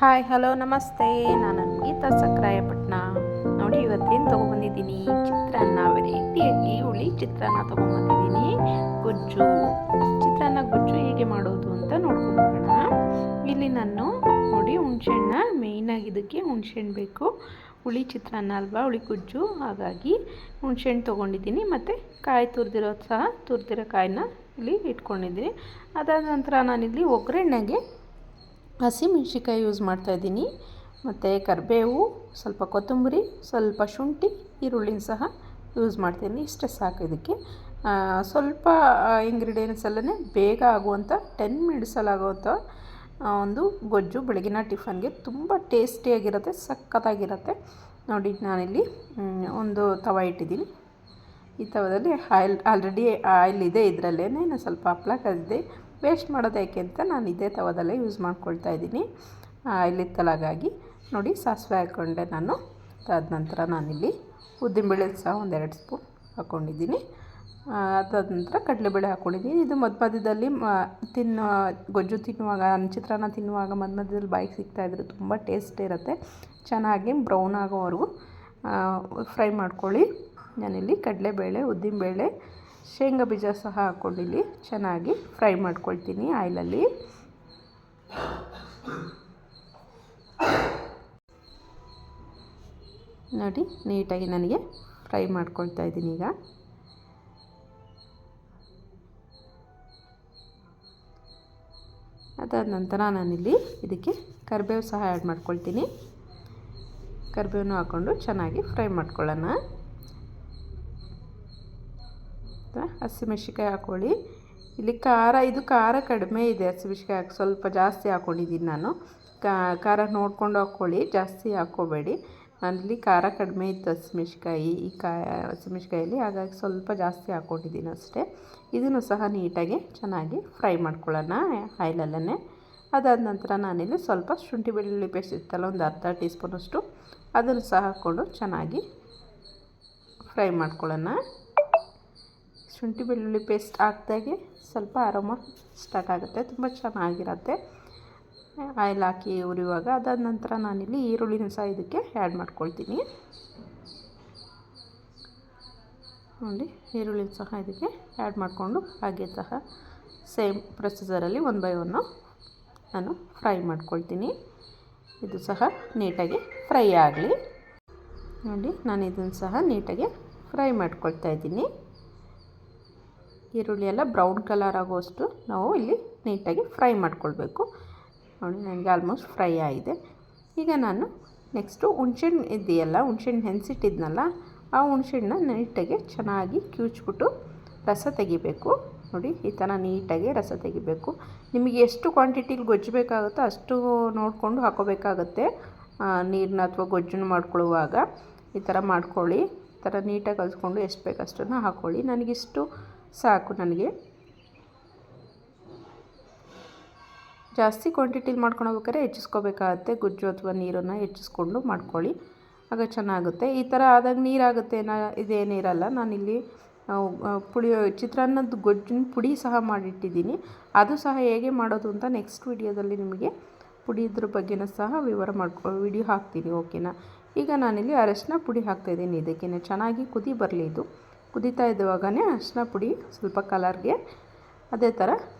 Hi hello ನಮಸ್ತೆ. ನಾನು ಗೀತಾ ಸಕ್ರಾಯಪಟ್ಟಣ. ನೋಡಿ ಇವತ್ತೇನು ತೊಗೊಂಬಂದಿದ್ದೀನಿ, ಚಿತ್ರಾನ್ನ ವೆರೈಟಿಯಾಗಿ ಹುಳಿ ಚಿತ್ರಾನ್ನ ತೊಗೊಂಬಂದಿದ್ದೀನಿ. ಚಿತ್ರಾನ್ನ ಗೊಜ್ಜು ಹೇಗೆ ಮಾಡೋದು ಅಂತ ನೋಡ್ಕೊಂಬೋಣ. ಇಲ್ಲಿ ನಾನು ನೋಡಿ ಹುಣಸೆಹಣ್ಣ ಮೇಯ್ನಾಗಿ ಇದಕ್ಕೆ ಹುಣಸೆಹಣ್ಣು ಬೇಕು. ಹುಳಿ ಚಿತ್ರಾನ್ನ ಅಲ್ವಾ, ಹುಳಿ ಗೊಜ್ಜು, ಹಾಗಾಗಿ ಹುಣಸೆಹಣ್ಣು ತೊಗೊಂಡಿದ್ದೀನಿ. ಮತ್ತು ಕಾಯಿ ತುರಿದಿರೋ ಕಾಯಿನ ಇಲ್ಲಿ ಇಟ್ಕೊಂಡಿದ್ದೀನಿ. ಅದಾದ ನಂತರ ನಾನಿಲ್ಲಿ ಒಗ್ಗರಣೆಗೆ ಹಸಿಮೆಣ್ಸಿಕಾಯಿ ಯೂಸ್ ಮಾಡ್ತಾಯಿದ್ದೀನಿ. ಮತ್ತು ಕರಿಬೇವು, ಸ್ವಲ್ಪ ಕೊತ್ತಂಬರಿ, ಸ್ವಲ್ಪ ಶುಂಠಿ, ಈರುಳ್ಳಿನ ಸಹ ಯೂಸ್ ಮಾಡ್ತೀನಿ. ಇಷ್ಟೇ ಸಾಕು. ಇದಕ್ಕೆ ಸ್ವಲ್ಪ ಇಂಗ್ರೀಡಿಯೆಂಟ್ಸಲ್ಲೇ ಬೇಗ ಆಗುವಂಥ 10 ಮಿನಿಟ್ಸಲ್ಲಿ ಆಗುವಂಥ ಒಂದು ಗೊಜ್ಜು. ಬೆಳಗಿನ ಟಿಫನ್ಗೆ ತುಂಬ ಟೇಸ್ಟಿಯಾಗಿರುತ್ತೆ, ಸಖತ್ತಾಗಿರುತ್ತೆ. ನೋಡಿ ನಾನಿಲ್ಲಿ ಒಂದು ತವ ಇಟ್ಟಿದ್ದೀನಿ. ಈ ತವದಲ್ಲಿ ಆಲ್ರೆಡಿ ಆಯಿಲ್ ಇದೆ. ಇದರಲ್ಲೇ ನಾನು ಸ್ವಲ್ಪ ಹಪ್ಪಳ ಕರಿದೆ. ವೇಸ್ಟ್ ಮಾಡೋದು ಯಾಕೆ ಅಂತ ನಾನು ಇದೇ ತವದಲ್ಲೇ ಯೂಸ್ ಮಾಡ್ಕೊಳ್ತಾ ಇದ್ದೀನಿ. ಆಯಿಲ್ ಇತ್ತಲ್ಲ, ಹಾಗಾಗಿ ನೋಡಿ ಸಾಸಿವೆ ಹಾಕ್ಕೊಂಡೆ ನಾನು. ಅದಾದ ನಂತರ ನಾನಿಲ್ಲಿ ಉದ್ದಿನಬೇಳೆ ಸಹ 1-2 ಸ್ಪೂನ್ ಹಾಕ್ಕೊಂಡಿದ್ದೀನಿ. ಅದಾದ ನಂತರ ಕಡಲೆಬೇಳೆ ಹಾಕ್ಕೊಂಡಿದ್ದೀನಿ. ಇದು ಮಧ್ಯದಲ್ಲಿ ಗೊಜ್ಜು ತಿನ್ನುವಾಗ, ಚಿತ್ರಾನ್ನ ತಿನ್ನುವಾಗ ಮಧ್ಯದಲ್ಲಿ ಬಾಯಿಗೆ ಸಿಗ್ತಾಯಿದ್ರೆ ತುಂಬ ಟೇಸ್ಟ್ ಇರುತ್ತೆ. ಚೆನ್ನಾಗಿ ಬ್ರೌನ್ ಆಗೋವರೆಗೂ ಫ್ರೈ ಮಾಡ್ಕೊಳ್ಳಿ. ನಾನಿಲ್ಲಿ ಕಡಲೆಬೇಳೆ, ಉದ್ದಿನಬೇಳೆ, ಶೇಂಗಾ ಬೀಜ ಸಹ ಹಾಕ್ಕೊಂಡಿಲ್ಲಿ ಚೆನ್ನಾಗಿ ಫ್ರೈ ಮಾಡ್ಕೊಳ್ತೀನಿ ಆಯಿಲಲ್ಲಿ. ನೋಡಿ ನೀಟಾಗಿ ನನಗೆ ಫ್ರೈ ಮಾಡ್ಕೊಳ್ತಾ ಇದ್ದೀನಿ ಈಗ. ಅದಾದ ನಂತರ ನಾನಿಲ್ಲಿ ಇದಕ್ಕೆ ಕರಿಬೇವು ಸಹ ಆ್ಯಡ್ ಮಾಡ್ಕೊಳ್ತೀನಿ. ಕರಿಬೇವನ್ನು ಹಾಕ್ಕೊಂಡು ಚೆನ್ನಾಗಿ ಫ್ರೈ ಮಾಡ್ಕೊಳ್ಳೋಣ. ಹಸಿಮೆಣ್ಸಿಕಾಯಿ ಹಾಕ್ಕೊಳ್ಳಿ. ಇಲ್ಲಿ ಇದು ಖಾರ ಕಡಿಮೆ ಇದೆ. ಹಸಿಮೆಣ್ಸಿಕಾಯಿ ಸ್ವಲ್ಪ ಜಾಸ್ತಿ ಹಾಕ್ಕೊಂಡಿದ್ದೀನಿ ನಾನು. ಖಾರ ನೋಡ್ಕೊಂಡು ಹಾಕ್ಕೊಳ್ಳಿ, ಜಾಸ್ತಿ ಹಾಕ್ಕೋಬೇಡಿ. ನಾನಿಲ್ಲಿ ಖಾರ ಕಡಿಮೆ ಇತ್ತು ಹಸಿಮೆಣ್ಸಿಕಾಯಲ್ಲಿ, ಹಾಗಾಗಿ ಸ್ವಲ್ಪ ಜಾಸ್ತಿ ಹಾಕ್ಕೊಂಡಿದ್ದೀನಿ ಅಷ್ಟೇ. ಇದನ್ನು ಸಹ ನೀಟಾಗಿ ಚೆನ್ನಾಗಿ ಫ್ರೈ ಮಾಡ್ಕೊಳ್ಳೋಣ ಆಯಿಲಲ್ಲೇ. ಅದಾದ ನಂತರ ನಾನಿಲ್ಲಿ ಸ್ವಲ್ಪ ಶುಂಠಿ ಬೆಳ್ಳುಳ್ಳಿ ಪೇಸ್ಟ್ ಇತ್ತಲ್ಲ, ಒಂದು ಅರ್ಧ ಟೀ ಸ್ಪೂನಷ್ಟು, ಅದನ್ನು ಸಹ ಹಾಕ್ಕೊಂಡು ಚೆನ್ನಾಗಿ ಫ್ರೈ ಮಾಡ್ಕೊಳ್ಳೋಣ. ಶುಂಠಿ ಬೆಳ್ಳುಳ್ಳಿ ಪೇಸ್ಟ್ ಹಾಕಿದಾಗೆ ಸ್ವಲ್ಪ ಅರೋಮ ಸ್ಟಾರ್ಟ್ ಆಗುತ್ತೆ, ತುಂಬ ಚೆನ್ನಾಗಿರುತ್ತೆ ಆಯಿಲ್ ಹಾಕಿ ಉರಿಯುವಾಗ. ಅದಾದ ನಂತರ ನಾನಿಲ್ಲಿ ಈರುಳ್ಳಿನ ಸಹ ಇದಕ್ಕೆ ಆ್ಯಡ್ ಮಾಡ್ಕೊಳ್ತೀನಿ. ನೋಡಿ ಈರುಳ್ಳಿನ ಸಹ ಇದಕ್ಕೆ ಆ್ಯಡ್ ಮಾಡಿಕೊಂಡು ಹಾಗೆ ಸಹ ಸೇಮ್ ಪ್ರೊಸೀಜರಲ್ಲಿ 1 ಬೈ 1 ನಾನು ಫ್ರೈ ಮಾಡ್ಕೊಳ್ತೀನಿ. ಇದು ಸಹ ನೀಟಾಗಿ ಫ್ರೈ ಆಗಲಿ. ನೋಡಿ ನಾನು ಇದನ್ನು ಸಹ ನೀಟಾಗಿ ಫ್ರೈ ಮಾಡ್ಕೊಳ್ತಾ ಇದ್ದೀನಿ. ಈರುಳ್ಳಿ ಎಲ್ಲ ಬ್ರೌನ್ ಕಲರ್ ಆಗುವಷ್ಟು ನಾವು ಇಲ್ಲಿ ನೀಟಾಗಿ ಫ್ರೈ ಮಾಡ್ಕೊಳ್ಬೇಕು. ನೋಡಿ ನನಗೆ ಆಲ್ಮೋಸ್ಟ್ ಫ್ರೈ ಆಗಿದೆ. ಈಗ ನಾನು ನೆಕ್ಸ್ಟು ಹುಣ್ಸೆಹಣ್ಣು ಇದೆಯಲ್ಲ, ಹುಣ್ಸೆಹಣ್ಣು ನೆನೆಸಿಟ್ಟಿದ್ನಲ್ಲ, ಆ ಹುಣ್ಸೆಹಣ್ಣನ್ನ ನೀಟಾಗಿ ಚೆನ್ನಾಗಿ ಕಿವುಚ್ಬಿಟ್ಟು ರಸ ತೆಗಿಬೇಕು. ನೋಡಿ ಈ ಥರ ನೀಟಾಗಿ ರಸ ತೆಗಿಬೇಕು. ನಿಮಗೆ ಎಷ್ಟು ಕ್ವಾಂಟಿಟಿಲಿ ಗೊಜ್ಜು ಬೇಕಾಗುತ್ತೋ ಅಷ್ಟು ನೋಡಿಕೊಂಡು ಹಾಕೋಬೇಕಾಗತ್ತೆ. ನೀರನ್ನ ಅಥವಾ ಗೊಜ್ಜನ್ನು ಮಾಡ್ಕೊಳ್ಳುವಾಗ ಈ ಥರ ಮಾಡ್ಕೊಳ್ಳಿ. ಈ ಥರ ನೀಟಾಗಿ ಕಲಿಸ್ಕೊಂಡು ಎಷ್ಟು ಬೇಕು ಅಷ್ಟನ್ನು ಹಾಕ್ಕೊಳ್ಳಿ. ನನಗಿಷ್ಟು ಸಾಕು. ನನಗೆ ಜಾಸ್ತಿ ಕ್ವಾಂಟಿಟಿಲಿ ಮಾಡ್ಕೊಳ್ಬೇಕಾದ್ರೆ ಹೆಚ್ಚಿಸ್ಕೋಬೇಕಾಗತ್ತೆ. ಗೊಜ್ಜು ಅಥವಾ ನೀರನ್ನು ಹೆಚ್ಚಿಸ್ಕೊಂಡು ಮಾಡ್ಕೊಳ್ಳಿ, ಆಗ ಚೆನ್ನಾಗುತ್ತೆ. ಈ ಥರ ಆದಾಗ ನೀರಾಗುತ್ತೆ, ಇದೇನಿರಲ್ಲ. ನಾನಿಲ್ಲಿ ಚಿತ್ರಾನ್ನದ ಗೊಜ್ಜಿನ ಪುಡಿ ಸಹ ಮಾಡಿಟ್ಟಿದ್ದೀನಿ. ಅದು ಸಹ ಹೇಗೆ ಮಾಡೋದು ಅಂತ ನೆಕ್ಸ್ಟ್ ವಿಡಿಯೋದಲ್ಲಿ ನಿಮಗೆ ಪುಡಿದ್ರ ಬಗ್ಗೆನೂ ಸಹ ವಿಡಿಯೋ ಹಾಕ್ತೀನಿ, ಓಕೆನಾ. ಈಗ ನಾನಿಲ್ಲಿ ಅರಶಿನ ಪುಡಿ ಹಾಕ್ತಾಯಿದ್ದೀನಿ. ಇದಕ್ಕೆ ಚೆನ್ನಾಗಿ ಕುದಿ ಬರಲಿ. ಇದು ಕುದೀತಾ ಇದ್ದುವಾಗಲೇ ಅರಶಿನ ಪುಡಿ ಸ್ವಲ್ಪ ಕಲರ್ಗೆ, ಅದೇ ಥರ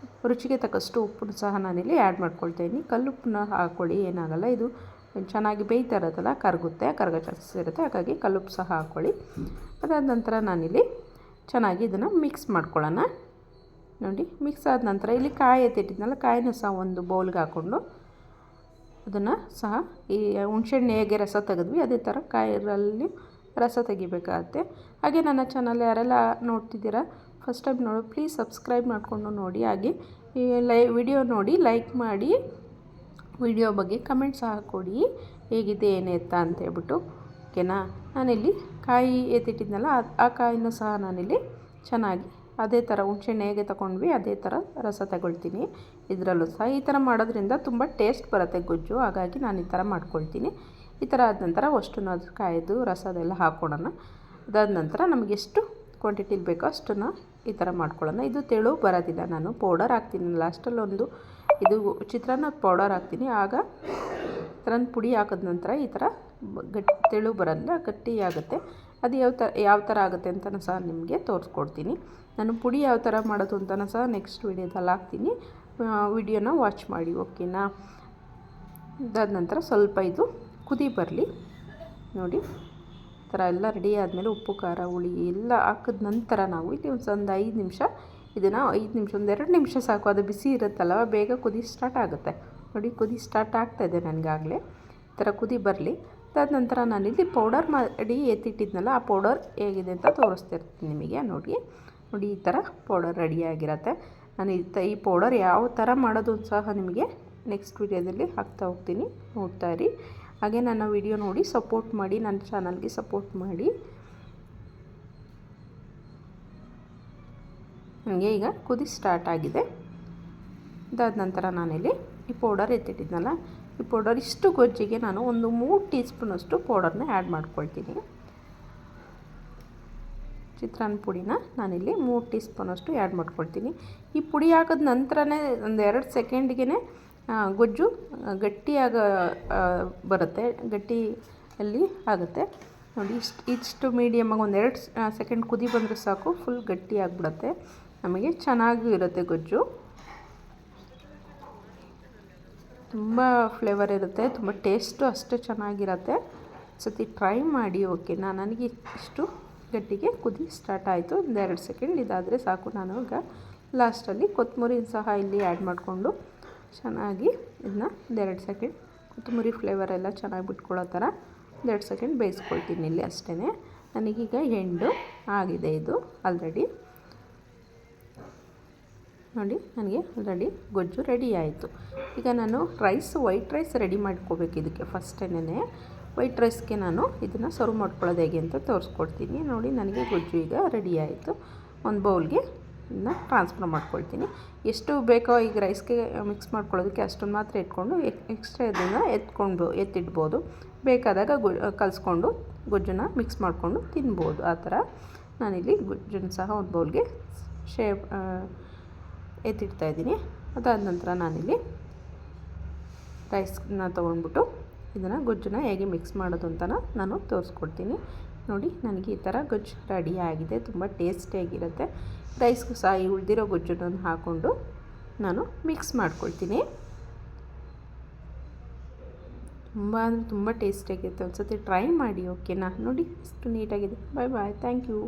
ರುಚಿಗೆ ತಕ್ಕಷ್ಟು ಉಪ್ಪನ್ನು ಸಹ ನಾನಿಲ್ಲಿ ಆ್ಯಡ್ ಮಾಡ್ಕೊಳ್ತಾಯಿದ್ದೀನಿ. ಕಲ್ಲುಪ್ಪನ್ನ ಹಾಕ್ಕೊಳ್ಳಿ, ಏನಾಗಲ್ಲ. ಇದು ಚೆನ್ನಾಗಿ ಬೇಯ್ತಾ ಇರೋದಲ್ಲ, ಕರಗೋ ಚಾನ್ಸಸ್ ಇರುತ್ತೆ, ಹಾಗಾಗಿ ಕಲ್ಲುಪ್ಪು ಸಹ ಹಾಕ್ಕೊಳ್ಳಿ. ಅದಾದ ನಂತರ ನಾನಿಲ್ಲಿ ಚೆನ್ನಾಗಿ ಇದನ್ನು ಮಿಕ್ಸ್ ಮಾಡ್ಕೊಳ್ಳೋಣ. ನೋಡಿ ಮಿಕ್ಸ್ ಆದ ನಂತರ ಇಲ್ಲಿ ಕಾಯಿ ಎತ್ತಿಟ್ಟಿದ್ನಲ್ಲ, ಕಾಯಿನೂ ಸಹ ಒಂದು ಬೌಲ್ಗೆ ಹಾಕ್ಕೊಂಡು ಅದನ್ನು ಸಹ ಈ ಹುಣ್ಸೆಹಣ್ಣು ಹೇಗೆ ರಸ ತೆಗೆದ್ವಿ ಅದೇ ಥರ ಕಾಯಿರಲ್ಲಿ ರಸ ತೆಗಿಬೇಕಾಗತ್ತೆ. ಹಾಗೆ ನನ್ನ ಚಾನಲ್ ಯಾರೆಲ್ಲ ನೋಡ್ತಿದ್ದೀರಾ ಫಸ್ಟ್ ಟೈಮ್ ಪ್ಲೀಸ್ ಸಬ್ಸ್ಕ್ರೈಬ್ ಮಾಡಿಕೊಂಡು ನೋಡಿ. ಹಾಗೆ ಈ ವಿಡಿಯೋ ನೋಡಿ ಲೈಕ್ ಮಾಡಿ, ವಿಡಿಯೋ ಬಗ್ಗೆ ಕಮೆಂಟ್ ಸಹ ಕೊಡಿ, ಹೇಗಿದೆ ಏನು ಎತ್ತ ಅಂತೇಳ್ಬಿಟ್ಟು, ಓಕೆನಾ. ನಾನಿಲ್ಲಿ ಕಾಯಿ ಎತ್ತಿಟ್ಟಿದ್ನಲ್ಲ, ಆ ಕಾಯಿನೂ ಸಹ ನಾನಿಲ್ಲಿ ಚೆನ್ನಾಗಿ ಅದೇ ಥರ ಹುಣ್ಸೆಹಣ್ಣು ಹೇಗೆ ತೊಗೊಂಡ್ವಿ ಅದೇ ಥರ ರಸ ತಗೊಳ್ತೀನಿ. ಇದರಲ್ಲೂ ಸಹ ಈ ಥರ ಮಾಡೋದ್ರಿಂದ ತುಂಬ ಟೇಸ್ಟ್ ಬರುತ್ತೆ ಗೊಜ್ಜು, ಹಾಗಾಗಿ ನಾನು ಈ ಥರ ಮಾಡ್ಕೊಳ್ತೀನಿ. ಈ ಥರ ಆದ ನಂತರ ಅಷ್ಟನ್ನು ಅದು ಕಾಯ್ದು ರಸದೆಲ್ಲ ಹಾಕ್ಕೊಳ್ಳೋಣ. ಅದಾದ ನಂತರ ನಮಗೆಷ್ಟು ಕ್ವಾಂಟಿಟಿಲಿ ಬೇಕೋ ಅಷ್ಟನ್ನು ಈ ಥರ ಮಾಡ್ಕೊಳ್ಳೋಣ. ಇದು ತೆಳು ಬರೋದಿಲ್ಲ, ನಾನು ಪೌಡರ್ ಹಾಕ್ತೀನಿ ಲಾಸ್ಟಲ್ಲೊಂದು. ಇದು ಚಿತ್ರಾನ್ನ ಪೌಡರ್ ಹಾಕ್ತೀನಿ, ಆಗ ಥರ ಪುಡಿ ಹಾಕಿದ ನಂತರ ಈ ಥರ ತೆಳು ಬರಲ್ಲ, ಗಟ್ಟಿ ಆಗುತ್ತೆ. ಅದು ಯಾವ ಥರ ಆಗುತ್ತೆ ಅಂತಲೂ ಸಹ ನಿಮಗೆ ತೋರಿಸ್ಕೊಡ್ತೀನಿ. ನಾನು ಪುಡಿ ಯಾವ ಥರ ಮಾಡೋದು ಅಂತಲೂ ಸಹ ನೆಕ್ಸ್ಟ್ ವೀಡಿಯೋದಲ್ಲಿ ಹಾಕ್ತೀನಿ. ವಿಡಿಯೋನ ವಾಚ್ ಮಾಡಿ, ಓಕೆನಾ. ಅದಾದ ನಂತರ ಸ್ವಲ್ಪ ಇದು ಕುದಿ ಬರಲಿ ನೋಡಿ. ಈ ಥರ ಎಲ್ಲ ರೆಡಿ ಆದಮೇಲೆ ಉಪ್ಪು ಖಾರ ಹುಳಿ ಎಲ್ಲ ಹಾಕಿದ ನಂತರ ನಾವು ಇಲ್ಲಿ ಒಂದು 5 ನಿಮಿಷ ಇದನ್ನು 5 ನಿಮಿಷ, ಒಂದು 2 ನಿಮಿಷ ಸಾಕು. ಅದು ಬಿಸಿ ಇರುತ್ತಲ್ಲ, ಬೇಗ ಕುದಿ ಸ್ಟಾರ್ಟ್ ಆಗುತ್ತೆ ನೋಡಿ. ಕುದಿ ಸ್ಟಾರ್ಟ್ ಆಗ್ತಾಯಿದೆ ನನಗಾಗಲೇ. ಈ ಥರ ಕುದಿ ಬರಲಿ. ಅದಾದ ನಂತರ ನಾನಿಲ್ಲಿ ಪೌಡರ್ ಮಾಡಿ ಎತ್ತಿಟ್ಟಿದ್ನಲ್ಲ, ಆ ಪೌಡರ್ ಹೇಗಿದೆ ಅಂತ ತೋರಿಸ್ತಿರ್ತೀನಿ ನಿಮಗೆ. ನೋಡಿ ಈ ಥರ ಪೌಡರ್ ರೆಡಿಯಾಗಿರುತ್ತೆ. ನಾನು ಈ ಪೌಡರ್ ಯಾವ ಥರ ಮಾಡೋದು ಸಹ ನಿಮಗೆ ನೆಕ್ಸ್ಟ್ ವೀಡಿಯೋದಲ್ಲಿ ಹಾಕ್ತಾ ಹೋಗ್ತೀನಿ, ನೋಡ್ತಾ ಇರಿ. ಹಾಗೆ ನನ್ನ ವಿಡಿಯೋ ನೋಡಿ ಸಪೋರ್ಟ್ ಮಾಡಿ, ನನ್ನ ಚಾನಲ್ಗೆ ಸಪೋರ್ಟ್ ಮಾಡಿ. ನನಗೆ ಈಗ ಕುದಿ ಸ್ಟಾರ್ಟ್ ಆಗಿದೆ. ಅದಾದ ನಂತರ ನಾನಿಲ್ಲಿ ಈ ಪೌಡರ್ ಎತ್ತಿಟ್ಟಿದ್ನಲ್ಲ, ಈ ಪೌಡರ್ ಇಷ್ಟು ಗೊಜ್ಜಿಗೆ ನಾನು ಒಂದು 3 ಟೀ ಸ್ಪೂನಷ್ಟು ಪೌಡರ್ನ ಆ್ಯಡ್ ಮಾಡ್ಕೊಳ್ತೀನಿ. ಚಿತ್ರಾನ್ನ ಪುಡಿನ ನಾನಿಲ್ಲಿ 3 ಟೀ ಸ್ಪೂನಷ್ಟು ಆ್ಯಡ್ ಮಾಡ್ಕೊಳ್ತೀನಿ. ಈ ಪುಡಿ ಹಾಕಿದ ನಂತರನೇ ಒಂದು 2 ಸೆಕೆಂಡ್ಗೆ ಗೊಜ್ಜು ಗಟ್ಟಿಯಾಗ ಬರುತ್ತೆ, ಗಟ್ಟಿಯಲ್ಲಿ ಆಗುತ್ತೆ ನೋಡಿ. ಇಷ್ಟು ಮೀಡಿಯಮಾಗಿ ಒಂದು 2 ಸೆಕೆಂಡ್ ಕುದಿ ಬಂದರೆ ಸಾಕು, ಫುಲ್ ಗಟ್ಟಿ ಆಗಿಬಿಡುತ್ತೆ. ನಮಗೆ ಚೆನ್ನಾಗೂ ಇರುತ್ತೆ ಗೊಜ್ಜು, ತುಂಬ ಫ್ಲೇವರ್ ಇರುತ್ತೆ, ತುಂಬ ಟೇಸ್ಟು ಅಷ್ಟೇ ಚೆನ್ನಾಗಿರುತ್ತೆ. ಸತಿ ಟ್ರೈ ಮಾಡಿ, ಓಕೆನಾ. ನನಗೆ ಇಷ್ಟು ಗಟ್ಟಿಗೆ ಕುದಿ ಸ್ಟಾರ್ಟ್ ಆಯಿತು. ಒಂದು 2 ಸೆಕೆಂಡ್ ಇದಾದರೆ ಸಾಕು. ನಾನು ಈಗ ಲಾಸ್ಟಲ್ಲಿ ಕೊತ್ತಂಬರಿ ಸಹ ಇಲ್ಲಿ ಆ್ಯಡ್ ಮಾಡಿಕೊಂಡು ಚೆನ್ನಾಗಿ ಇದನ್ನ 2 ಸೆಕೆಂಡ್ ಕೊತ್ತಂಬರಿ ಫ್ಲೇವರ್ ಎಲ್ಲ ಚೆನ್ನಾಗಿ ಬಿಟ್ಕೊಳ್ಳೋ ಥರ 2 ಸೆಕೆಂಡ್ ಬೇಯಿಸ್ಕೊಳ್ತೀನಿ ಇಲ್ಲಿ ಅಷ್ಟೇ. ನನಗೀಗ ಎಂಡು ಆಗಿದೆ ಇದು ಆಲ್ರೆಡಿ ನೋಡಿ. ನನಗೆ ಆಲ್ರೆಡಿ ಗೊಜ್ಜು ರೆಡಿ ಆಯಿತು. ಈಗ ನಾನು ವೈಟ್ ರೈಸ್ ರೆಡಿ ಮಾಡ್ಕೋಬೇಕು. ಇದಕ್ಕೆ ಫಸ್ಟೇನೆ ವೈಟ್ ರೈಸ್ಗೆ ನಾನು ಇದನ್ನು ಸರ್ವ್ ಮಾಡ್ಕೊಳ್ಳೋದು ಹೇಗೆ ಅಂತ ತೋರಿಸ್ಕೊಡ್ತೀನಿ ನೋಡಿ. ನನಗೆ ಗೊಜ್ಜು ಈಗ ರೆಡಿ ಆಯಿತು. ಒಂದು ಬೌಲ್ಗೆ ಇದನ್ನ ಟ್ರಾನ್ಸ್ಫರ್ ಮಾಡ್ಕೊಳ್ತೀನಿ. ಎಷ್ಟು ಬೇಕೋ ಈಗ ರೈಸ್ಗೆ ಮಿಕ್ಸ್ ಮಾಡ್ಕೊಳ್ಳೋದಕ್ಕೆ ಅಷ್ಟೊಂದು ಮಾತ್ರ ಇಟ್ಕೊಂಡು ಎಕ್ಸ್ಟ್ರಾ ಇದನ್ನು ಎತ್ತಿಡ್ಬೋದು. ಬೇಕಾದಾಗ ಕಲಿಸ್ಕೊಂಡು ಗೊಜ್ಜನ್ನು ಮಿಕ್ಸ್ ಮಾಡಿಕೊಂಡು ತಿನ್ಬೋದು. ಆ ಥರ ನಾನಿಲ್ಲಿ ಗೊಜ್ಜನ್ನು ಸಹ ಒಂದು ಬೌಲ್ಗೆ ಎತ್ತಿಡ್ತಾಯಿದ್ದೀನಿ. ಅದಾದ ನಂತರ ನಾನಿಲ್ಲಿ ರೈಸ್ನ ತೊಗೊಂಡ್ಬಿಟ್ಟು ಇದನ್ನು ಗೊಜ್ಜನ್ನ ಹೇಗೆ ಮಿಕ್ಸ್ ಮಾಡೋದು ಅಂತ ನಾನು ತೋರಿಸ್ಕೊಡ್ತೀನಿ ನೋಡಿ. ನನಗೆ ಈ ಥರ ಗೊಜ್ಜು ರೆಡಿ ಆಗಿದೆ, ತುಂಬ ಟೇಸ್ಟಿಯಾಗಿರುತ್ತೆ. ರೈಸ್ಗೂ ಸಹ ಈ ಉಳಿದಿರೋ ಗೊಜ್ಜನ್ನು ಹಾಕ್ಕೊಂಡು ನಾನು ಮಿಕ್ಸ್ ಮಾಡ್ಕೊಳ್ತೀನಿ. ತುಂಬ ಅಂದರೆ ತುಂಬ ಟೇಸ್ಟಿಯಾಗಿರುತ್ತೆ. ಒಂದು ಸತಿ ಟ್ರೈ ಮಾಡಿ, ಓಕೆನಾ. ನೋಡಿ ಎಷ್ಟು ನೀಟಾಗಿದೆ. ಬಾಯ್ ಬಾಯ್, ಥ್ಯಾಂಕ್ ಯು.